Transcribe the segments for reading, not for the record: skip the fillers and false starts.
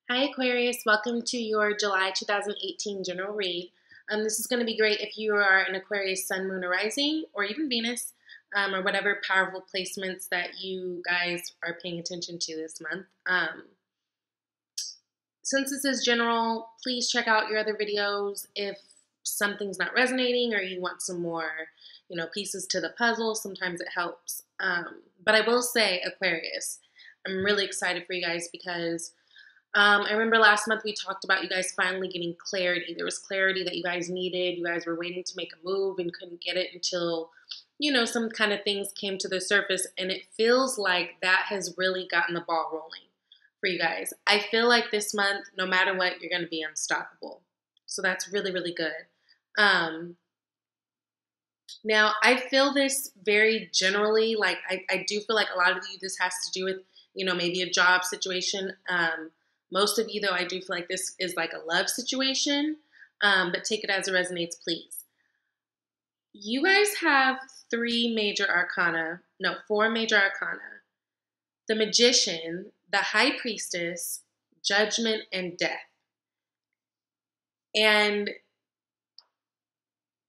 Hi Aquarius, welcome to your July 2018 general read. This is going to be great if you are an Aquarius sun, moon, or rising, or even Venus, or whatever powerful placements that you guys are paying attention to this month. Since this is general, please check out your other videos if something's not resonating or you want some more, pieces to the puzzle. Sometimes it helps. But I will say, Aquarius, I'm really excited for you guys because I remember last month we talked about you guys finally getting clarity. There was clarity that you guys needed. You guys were waiting to make a move and couldn't get it until, some kind of things came to the surface. And it feels like that has really gotten the ball rolling for you guys. I feel like this month, no matter what, you're going to be unstoppable. So that's really, really good. Now, I feel this very generally. Like, I do feel like a lot of you, this has to do with, maybe a job situation. Most of you, though, I do feel like this is like a love situation, but take it as it resonates, please. You guys have four major arcana. The Magician, the High Priestess, Judgment, and Death. And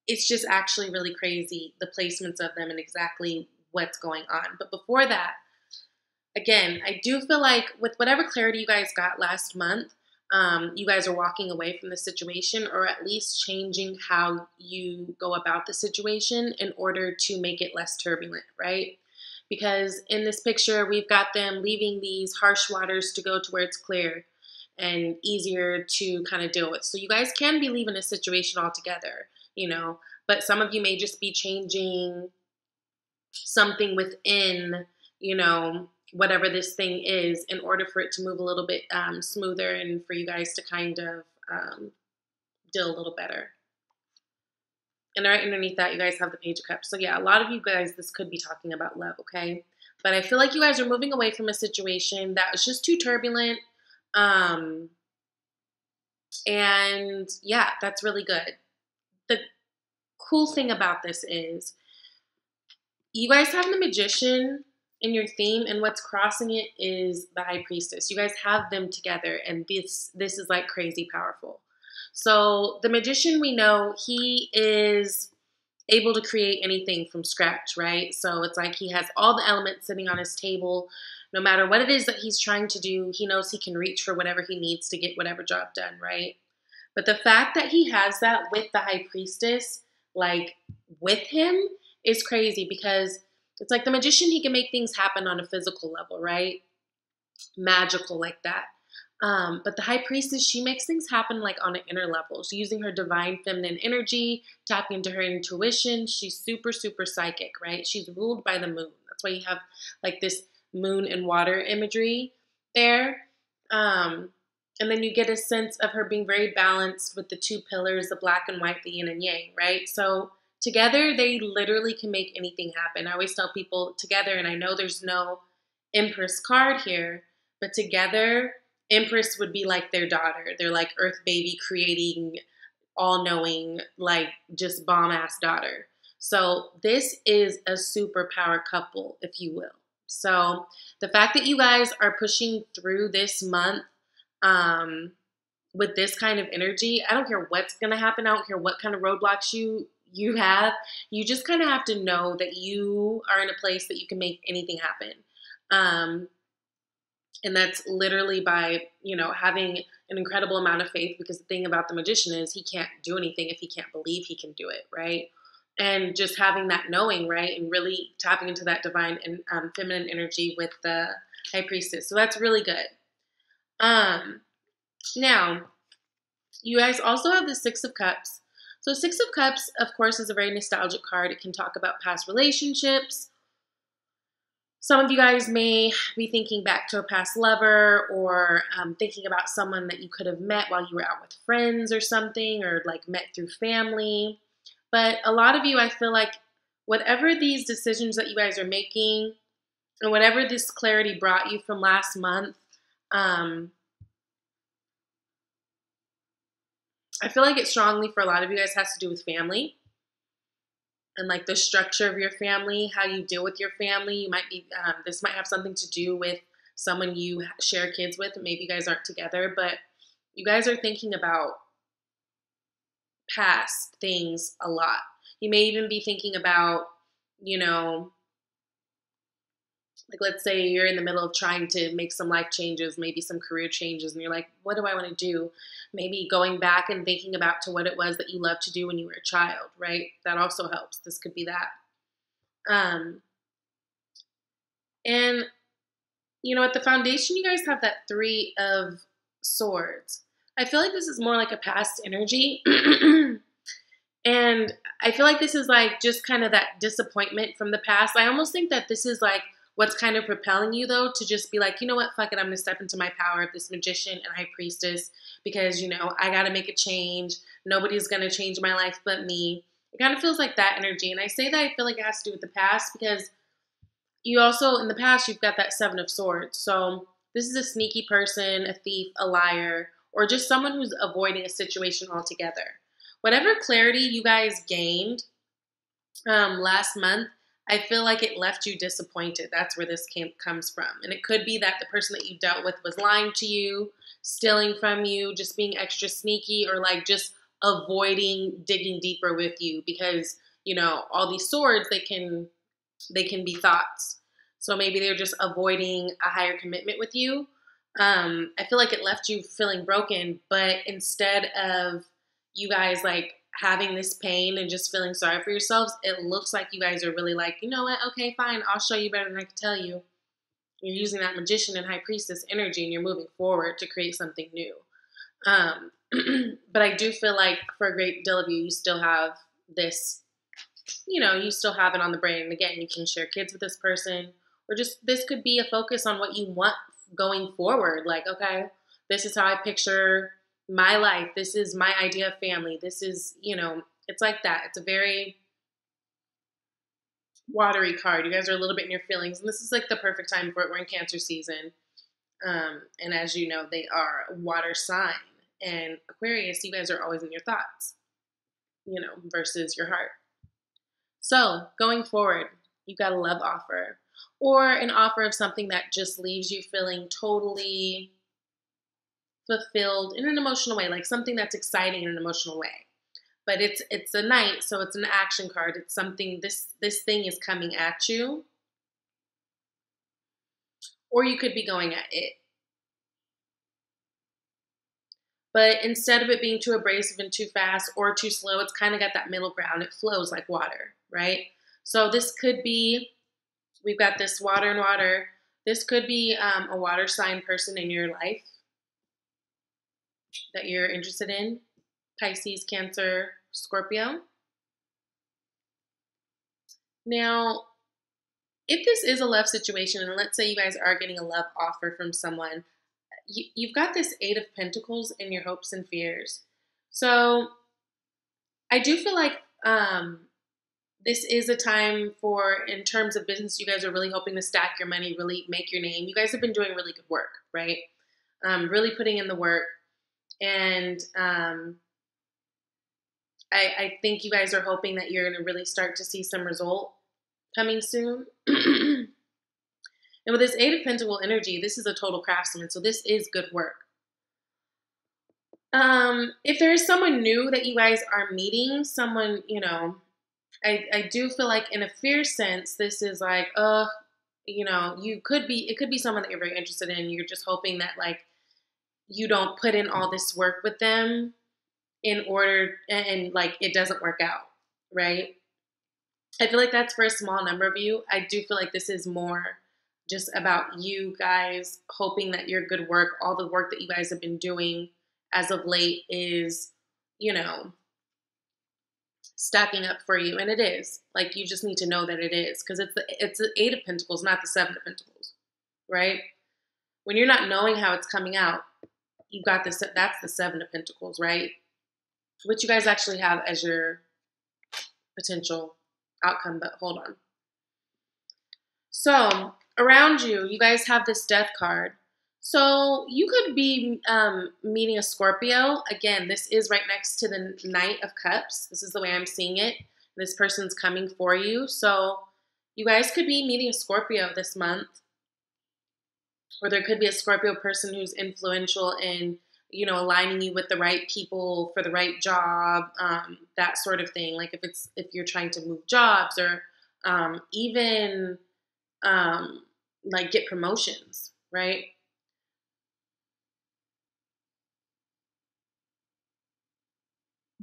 it's just actually really crazy, the placements of them and exactly what's going on. But before that, again, I do feel like with whatever clarity you guys got last month, you guys are walking away from the situation, or at least changing how you go about the situation in order to make it less turbulent, right? Because in this picture, we've got them leaving these harsh waters to go to where it's clear and easier to kind of deal with. So you guys can be leaving a situation altogether, but some of you may just be changing something within, whatever this thing is, in order for it to move a little bit smoother and for you guys to kind of deal a little better. And right underneath that, you guys have the Page of Cups. So yeah, a lot of you guys, this could be talking about love, okay? But I feel like you guys are moving away from a situation that was just too turbulent. And yeah, that's really good. The cool thing about this is you guys have the Magician in your theme, and what's crossing it is the High Priestess. You guys have them together, and this is like crazy powerful. So the Magician, we know he is able to create anything from scratch, right? So it's like he has all the elements sitting on his table. No matter what it is that he's trying to do, he knows he can reach for whatever he needs to get whatever job done, right? But the fact that he has that with the High Priestess, like with him, is crazy, because it's like the Magician, he can make things happen on a physical level, right? Magical like that. But the High Priestess, she makes things happen like on an inner level. She's using her divine feminine energy, tapping into her intuition. She's super, super psychic, right? She's ruled by the moon. That's why you have like this moon and water imagery there. And then you get a sense of her being very balanced with the two pillars, the black and white, the yin and yang, right? So together, they literally can make anything happen. I always tell people together, and I know there's no Empress card here, but together, Empress would be like their daughter. They're like Earth baby, creating, all-knowing, like just bomb-ass daughter. So this is a superpower couple, if you will. So the fact that you guys are pushing through this month with this kind of energy, I don't care what's going to happen. I don't care what kind of roadblocks you have. You just kind of have to know that you are in a place that you can make anything happen. And that's literally by, having an incredible amount of faith, because the thing about the Magician is he can't do anything if he can't believe he can do it, right? And just having that knowing, right? And really tapping into that divine and feminine energy with the High Priestess. So that's really good. Now, you guys also have the Six of Cups. So Six of Cups, of course, is a very nostalgic card. It can talk about past relationships. Some of you guys may be thinking back to a past lover, or thinking about someone that you could have met while you were out with friends or something, or like met through family. But a lot of you, I feel like whatever these decisions that you guys are making, and whatever this clarity brought you from last month, I feel like it strongly for a lot of you guys has to do with family. And like the structure of your family, how you deal with your family. You might be, this might have something to do with someone you share kids with. Maybe you guys aren't together, but you guys are thinking about past things a lot. You may even be thinking about, you know, like let's say you're in the middle of trying to make some life changes, maybe some career changes, and you're like, what do I want to do? Maybe going back and thinking about to what it was that you loved to do when you were a child, right? That also helps. This could be that. And, you know, at the foundation, you guys have that 3 of Swords. I feel like this is more like a past energy. And I feel like this is like just kind of that disappointment from the past. I almost think that this is like what's kind of propelling you, though, to just be like, you know what, fuck it, I'm going to step into my power of this magician and high priestess because, you know, I got to make a change. Nobody's going to change my life but me. It kind of feels like that energy. And I say that I feel like it has to do with the past because you also, in the past, you've got that 7 of Swords. So this is a sneaky person, a thief, a liar, or just someone who's avoiding a situation altogether. Whatever clarity you guys gained last month, I feel like it left you disappointed. That's where this comes from. And it could be that the person that you dealt with was lying to you, stealing from you, just being extra sneaky, or like just avoiding digging deeper with you because, you know, all these swords, they can be thoughts. So maybe they're just avoiding a higher commitment with you. I feel like it left you feeling broken, but instead of you guys like having this pain and just feeling sorry for yourselves, it looks like you guys are really like, you know what, okay, fine, I'll show you better than I can tell you. You're using that magician and high priestess energy and you're moving forward to create something new. But I do feel like for a great deal of you, you still have this, you know, you still have it on the brain. And again, you can share kids with this person, or just this could be a focus on what you want going forward. Like, okay, this is how I picture my life. This is my idea of family. This is, you know, it's like that. It's a very watery card. You guys are a little bit in your feelings, and this is like the perfect time for it. We're in Cancer season. And as you know, they are a water sign. And Aquarius, you guys are always in your thoughts, you know, versus your heart. So going forward, you've got a love offer or an offer of something that just leaves you feeling totally fulfilled in an emotional way, like something that's exciting in an emotional way. But it's a Knight, so it's an action card. It's something, this thing is coming at you. Or you could be going at it. But instead of it being too abrasive and too fast or too slow, it's kind of got that middle ground. It flows like water, right? So this could be, we've got this water and water. This could be a water sign person in your life that you're interested in. Pisces, Cancer, Scorpio. Now, if this is a love situation, and let's say you guys are getting a love offer from someone, you've got this 8 of Pentacles in your hopes and fears. So I do feel like this is a time for, in terms of business, you guys are really hoping to stack your money, really make your name. You guys have been doing really good work, right? Really putting in the work. And I think you guys are hoping that you're going to really start to see some result coming soon. And with this 8 of Pentacles energy, this is a total craftsman, so this is good work. If there is someone new that you guys are meeting, someone, you know, I do feel like in a fear sense, this is like, you know, it could be someone that you're very interested in. You're just hoping that like you don't put in all this work with them in order, and like it doesn't work out, right? I feel like that's for a small number of you. I do feel like this is more just about you guys hoping that your good work, all the work that you guys have been doing as of late is, you know, stacking up for you. And it is. Like, you just need to know that it is. Because it's the 8 of Pentacles, not the 7 of Pentacles, right? When you're not knowing how it's coming out, you've got this, that's the 7 of Pentacles, right? Which you guys actually have as your potential outcome, but hold on. So around you, you guys have this Death card. So you could be meeting a Scorpio. Again, this is right next to the Knight of Cups. This is the way I'm seeing it. This person's coming for you. So you guys could be meeting a Scorpio this month. or there could be a Scorpio person who's influential in, you know, aligning you with the right people for the right job, that sort of thing. Like if you're trying to move jobs, or even like get promotions, right?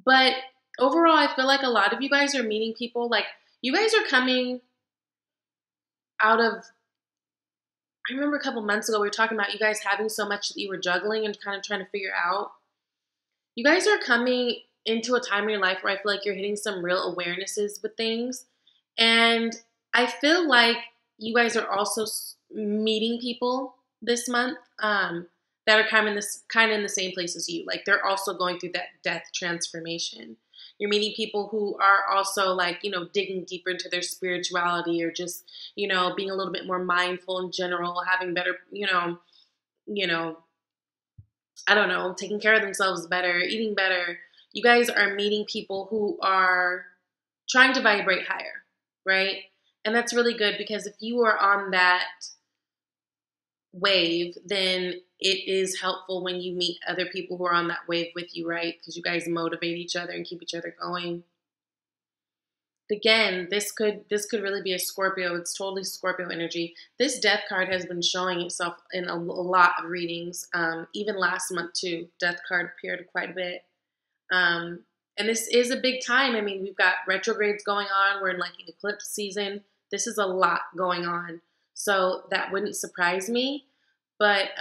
But overall, I feel like a lot of you guys are meeting people. Like, you guys are coming out of, I remember a couple months ago we were talking about you guys having so much that you were juggling and kind of trying to figure out. You guys are coming into a time in your life where I feel like you're hitting some real awarenesses with things. And I feel like you guys are also meeting people this month, that are kind of in the same place as you. Like, they're also going through that death transformation. You're meeting people who are also, like, you know, digging deeper into their spirituality, or just, you know, being a little bit more mindful in general, having better, you know, I don't know, taking care of themselves better, eating better. You guys are meeting people who are trying to vibrate higher, right? And that's really good, because if you are on that wave, then it is helpful when you meet other people who are on that wave with you, right? Because you guys motivate each other and keep each other going. Again, this could really be a Scorpio. It's totally Scorpio energy. This death card has been showing itself in a lot of readings. Even last month too, death card appeared quite a bit. And this is a big time. I mean, we've got retrogrades going on. We're in like an eclipse season. This is a lot going on. So that wouldn't surprise me. But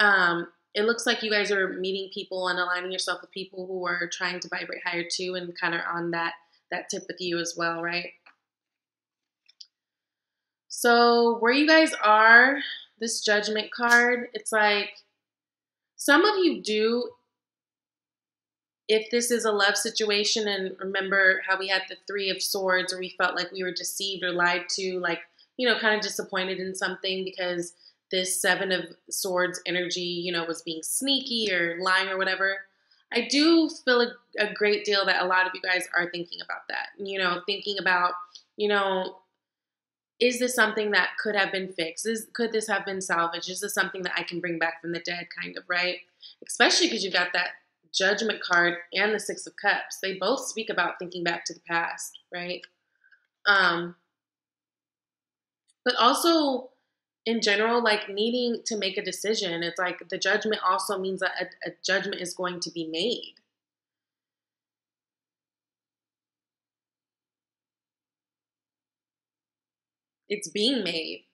it looks like you guys are meeting people and aligning yourself with people who are trying to vibrate higher too, and kind of on that tip with you as well, right? So where you guys are, this Judgment card, it's like some of you do, if this is a love situation, and remember how we had the Three of Swords, where we felt like we were deceived or lied to, like, you know, kind of disappointed in something because this Seven of Swords energy, you know, was being sneaky or lying or whatever. I do feel a great deal that a lot of you guys are thinking about that. You know, thinking about, you know, is this something that could have been fixed? Could this have been salvaged? Is this something that I can bring back from the dead, kind of, right? Especially because you got that Judgment card and the Six of Cups. They both speak about thinking back to the past, right? But also, in general, like needing to make a decision. It's like the Judgment also means that a judgment is going to be made. It's being made.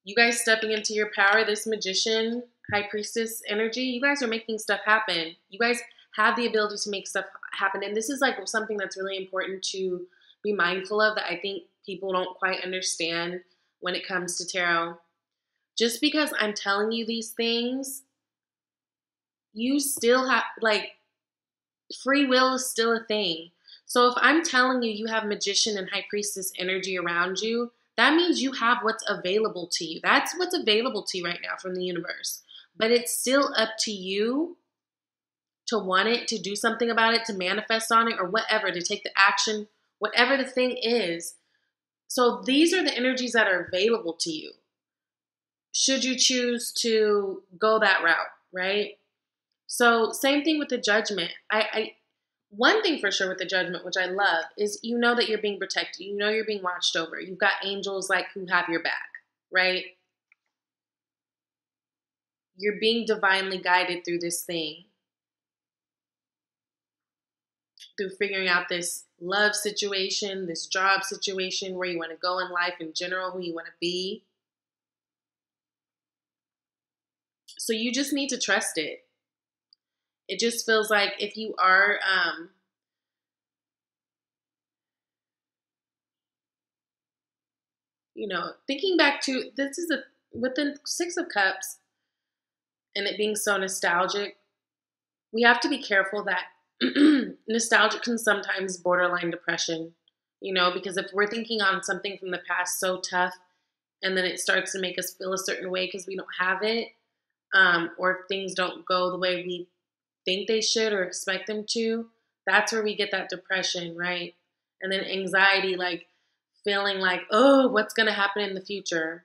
You guys stepping into your power, this Magician, High Priestess energy, you guys are making stuff happen. You guys have the ability to make stuff happen. And this is like something that's really important to be mindful of, that I think people don't quite understand when it comes to tarot. Just because I'm telling you these things, you still have, like, free will is still a thing. So if I'm telling you you have Magician and High Priestess energy around you, that means you have what's available to you. That's what's available to you right now from the universe. But it's still up to you to want it, to do something about it, to manifest on it, or whatever, to take the action, whatever the thing is. So these are the energies that are available to you, should you choose to go that route, right? So same thing with the Judgment. One thing for sure with the Judgment, which I love, is you know that you're being protected. You know you're being watched over. You've got angels like who have your back, right? You're being divinely guided through this thing, through figuring out this love situation, this job situation, where you want to go in life in general, who you want to be. So you just need to trust it. It just feels like if you are, you know, thinking back to, this is with the Six of Cups and it being so nostalgic, we have to be careful that nostalgia can sometimes borderline depression, you know, because if we're thinking on something from the past so tough, and then it starts to make us feel a certain way because we don't have it, or if things don't go the way we think they should or expect them to, that's where we get that depression, right? And then anxiety, like feeling like, oh, what's going to happen in the future?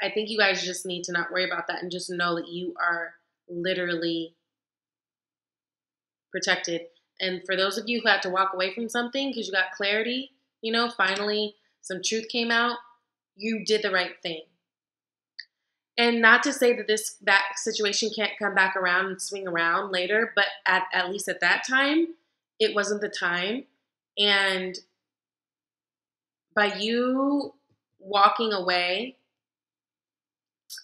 I think you guys just need to not worry about that and just know that you are literally protected. And for those of you who had to walk away from something because you got clarity, you know, finally some truth came out, you did the right thing. And not to say that that situation can't come back around and swing around later, but at least at that time, it wasn't the time. And by you walking away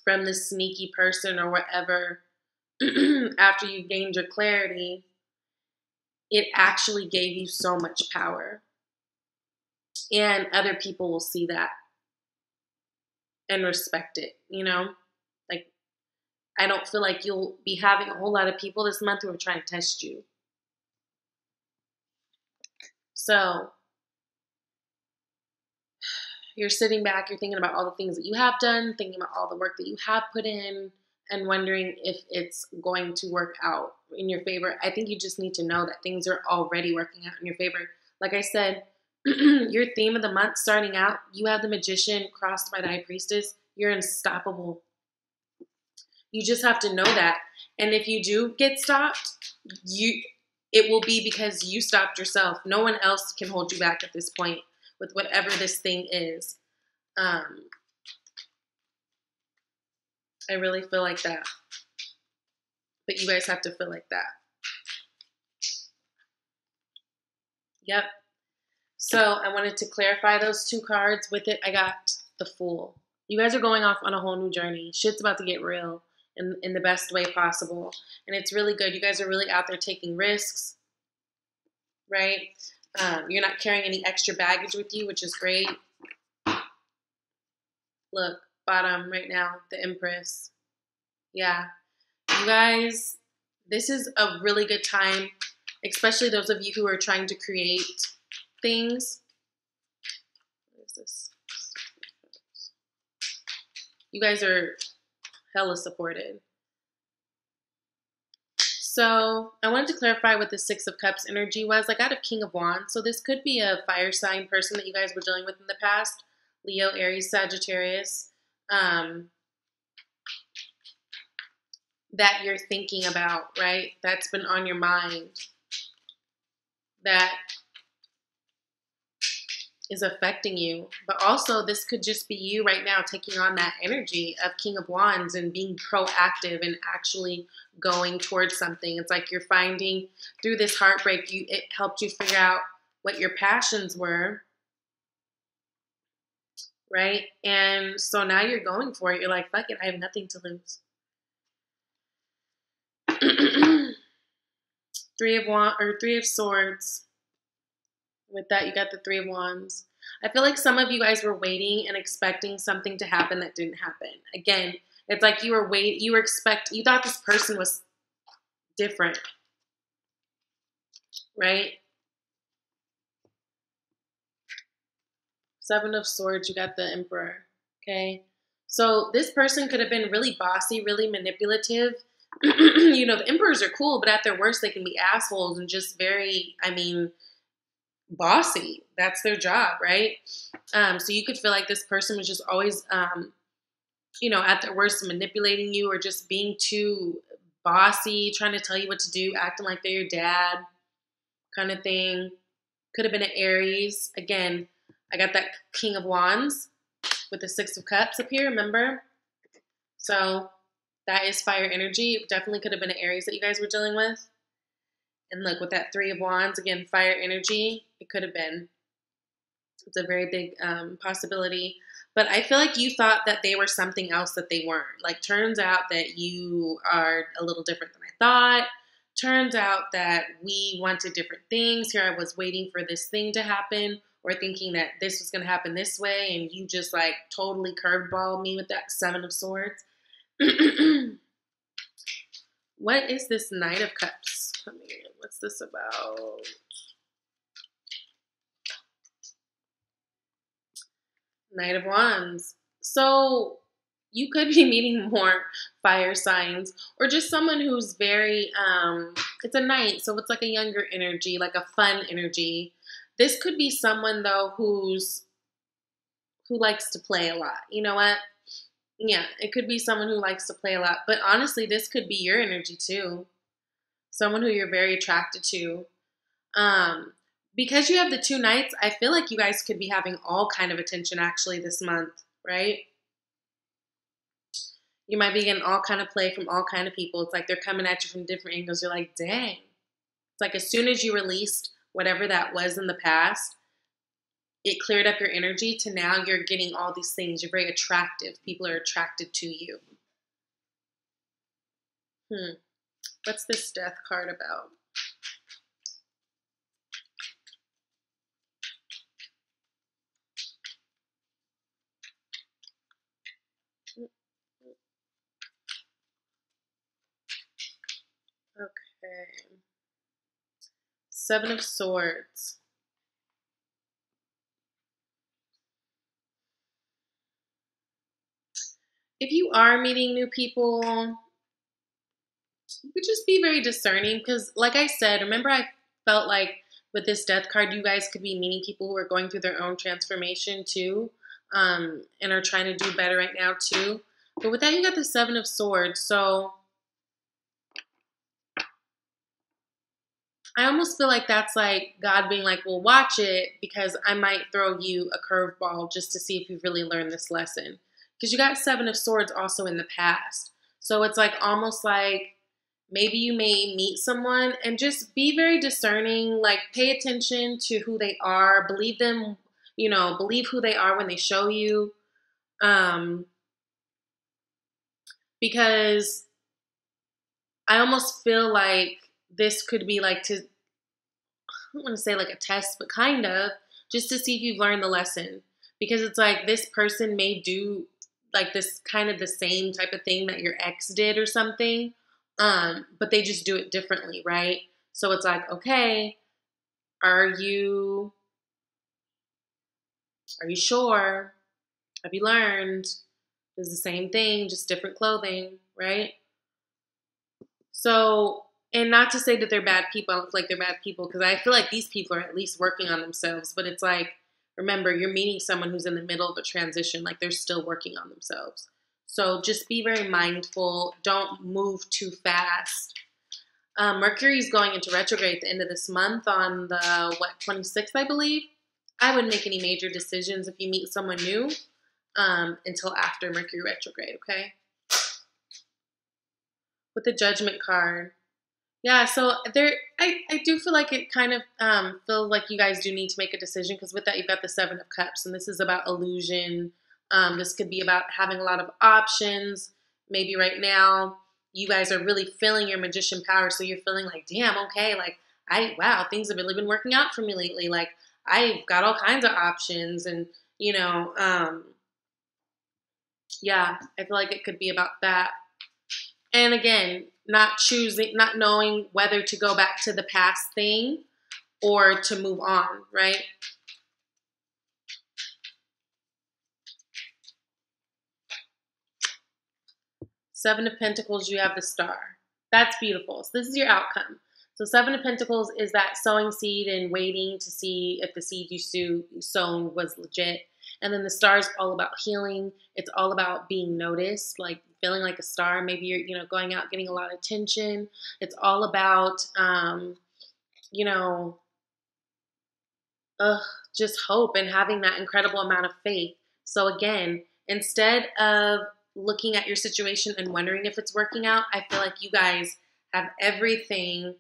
from this sneaky person or whatever after you gained your clarity, it actually gave you so much power. And other people will see that and respect it, you know? Like, I don't feel like you'll be having a whole lot of people this month who are trying to test you. So, you're sitting back, you're thinking about all the things that you have done, thinking about all the work that you have put in, and wondering if it's going to work out in your favor. I think you just need to know that things are already working out in your favor. Like I said, your theme of the month starting out, you have the Magician crossed by the High Priestess. You're unstoppable. You just have to know that. And if you do get stopped, it will be because you stopped yourself. No one else can hold you back at this point with whatever this thing is. I really feel like that. But you guys have to feel like that. Yep. So I wanted to clarify those two cards. With it, I got the Fool. You guys are going off on a whole new journey. Shit's about to get real in the best way possible. And it's really good. You guys are really out there taking risks, right? You're not carrying any extra baggage with you, which is great. Look, bottom right now, the Empress. Yeah. You guys, this is a really good time, especially those of you who are trying to create things. What is this? You guys are hella supported. So I wanted to clarify what the Six of Cups energy was. I got a King of Wands. So this could be a fire sign person that you guys were dealing with in the past. Leo, Aries, Sagittarius. That you're thinking about, right? That's been on your mind. That is affecting you. But also this could just be you right now taking on that energy of King of Wands and being proactive and actually going towards something. It's like you're finding through this heartbreak, it helped you figure out what your passions were, right? And so now you're going for it. You're like, fuck it, I have nothing to lose. Three of Swords. With that, you got the Three of Wands. I feel like some of you guys were waiting and expecting something to happen that didn't happen. Again, it's like you thought this person was different, right? Seven of Swords, you got the Emperor, okay? So this person could have been really bossy, really manipulative. You know, the Emperors are cool, but at their worst, they can be assholes and just very, bossy. That's their job, right? So you could feel like this person was just always, at their worst, manipulating you or just being too bossy, trying to tell you what to do, acting like they're your dad kind of thing. Could have been an Aries. Again, I got that King of Wands with the Six of Cups up here, remember? So that is fire energy. It definitely could have been an Aries that you guys were dealing with. And look, with that Three of Wands, again, fire energy, it could have been. It's a very big possibility. But I feel like you thought that they were something else that they weren't. Like, turns out that you are a little different than I thought. Turns out that we wanted different things. Here I was waiting for this thing to happen or thinking that this was going to happen this way. And you just, like, totally curveballed me with that Seven of Swords. What is this Knight of Cups coming in? What's this about? Knight of Wands. So you could be meeting more fire signs or just someone who's very, it's a knight. So it's like a younger energy, like a fun energy. This could be someone though who likes to play a lot. You know what? Yeah, it could be someone who likes to play a lot. But honestly, this could be your energy too. Someone who you're very attracted to. Um, because you have the two nights, I feel like you guys could be having all kind of attention actually this month, right? You might be getting all kind of play from all kind of people. It's like they're coming at you from different angles. You're like, dang. It's like as soon as you released whatever that was in the past, it cleared up your energy to now you're getting all these things. You're very attractive. People are attracted to you. What's this death card about? Okay. Seven of Swords. If you are meeting new people, you could just be very discerning because, like I said, remember I felt like with this death card, you guys could be meeting people who are going through their own transformation too, and are trying to do better right now too. But with that, you got the Seven of Swords. So I almost feel like that's like God being like, well, watch it because I might throw you a curveball just to see if you've really learned this lesson. Because you got Seven of Swords also in the past. So it's like almost like maybe you may meet someone and just be very discerning, like pay attention to who they are, believe them, believe who they are when they show you. Because I almost feel like this could be like I don't want to say like a test, but kind of just to see if you've learned the lesson. Because it's like this person may do like this kind of the same type of thing that your ex did or something, but they just do it differently, right? So it's like, okay, are you sure? Have you learned? It's the same thing, just different clothing, right? So, and not to say that they're bad people. I don't feel like they're bad people because I feel like these people are at least working on themselves. But it's like, remember, you're meeting someone who's in the middle of a transition. Like they're still working on themselves. So just be very mindful. Don't move too fast. Mercury's going into retrograde at the end of this month on the, 26th, I believe. I wouldn't make any major decisions if you meet someone new until after Mercury retrograde, okay? With the Judgment card. Yeah, so I do feel like it kind of feels like you guys do need to make a decision because with that you've got the Seven of Cups and this is about illusion. This could be about having a lot of options. Maybe right now you guys are really feeling your magician power, so you're feeling like, damn, okay, like wow, things have really been working out for me lately. Like I've got all kinds of options, and yeah, I feel like it could be about that. And again, not knowing whether to go back to the past thing or to move on, right? Seven of Pentacles, you have the Star. That's beautiful. So this is your outcome. So Seven of Pentacles is that sowing seed and waiting to see if the seed you sown was legit. And then the Star is all about healing. It's all about being noticed, like feeling like a star. Maybe you're, going out getting a lot of attention. It's all about, you know, just hope and having that incredible amount of faith. So again, instead of looking at your situation and wondering if it's working out, I feel like you guys have everything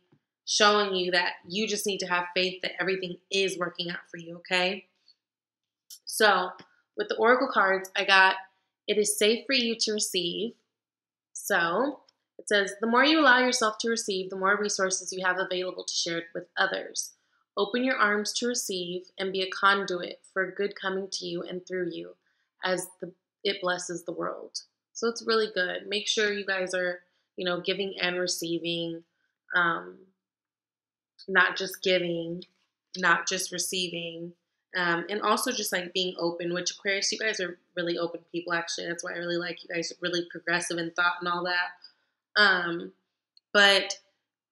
showing you that you just need to have faith that everything is working out for you, okay? So with the Oracle cards, I got, it is safe for you to receive. So it says, the more you allow yourself to receive, the more resources you have available to share with others. Open your arms to receive and be a conduit for good coming to you and through you as it blesses the world. So it's really good. Make sure you guys are, giving and receiving, not just giving, not just receiving, and also just like being open, which Aquarius, you guys are really open people, actually. That's why I really like you guys, are really progressive in thought and all that. But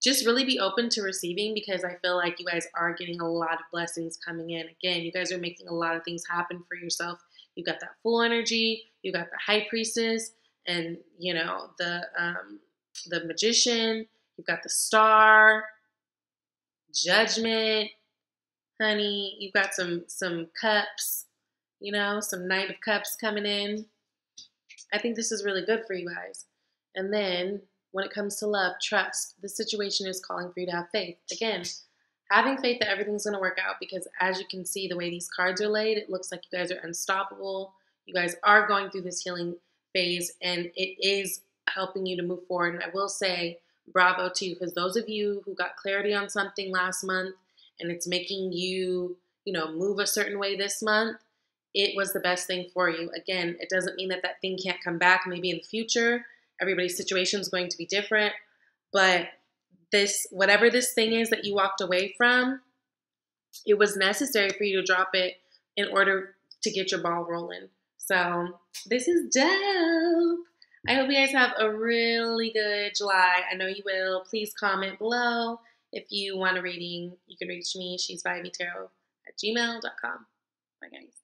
just really be open to receiving because I feel like you guys are getting a lot of blessings coming in. Again, you guys are making a lot of things happen for yourself. You've got that full energy. You've got the High Priestess, and you know the Magician. You've got the Star, Judgment, honey. You've got some Cups. You know, some Knight of Cups coming in. I think this is really good for you guys. And then when it comes to love, trust. This situation is calling for you to have faith. Again, having faith that everything's going to work out, because as you can see, the way these cards are laid, it looks like you guys are unstoppable. You guys are going through this healing phase, and it is helping you to move forward. And I will say bravo to you, because those of you who got clarity on something last month and it's making you, you know, move a certain way this month, it was the best thing for you. Again, it doesn't mean that that thing can't come back maybe in the future. Everybody's situation is going to be different, but this, whatever this thing is that you walked away from, it was necessary for you to drop it in order to get your ball rolling. So this is dope. I hope you guys have a really good July. I know you will. Please comment below. If you want a reading, you can reach me. She's VibeyTarot@gmail.com. Bye, guys.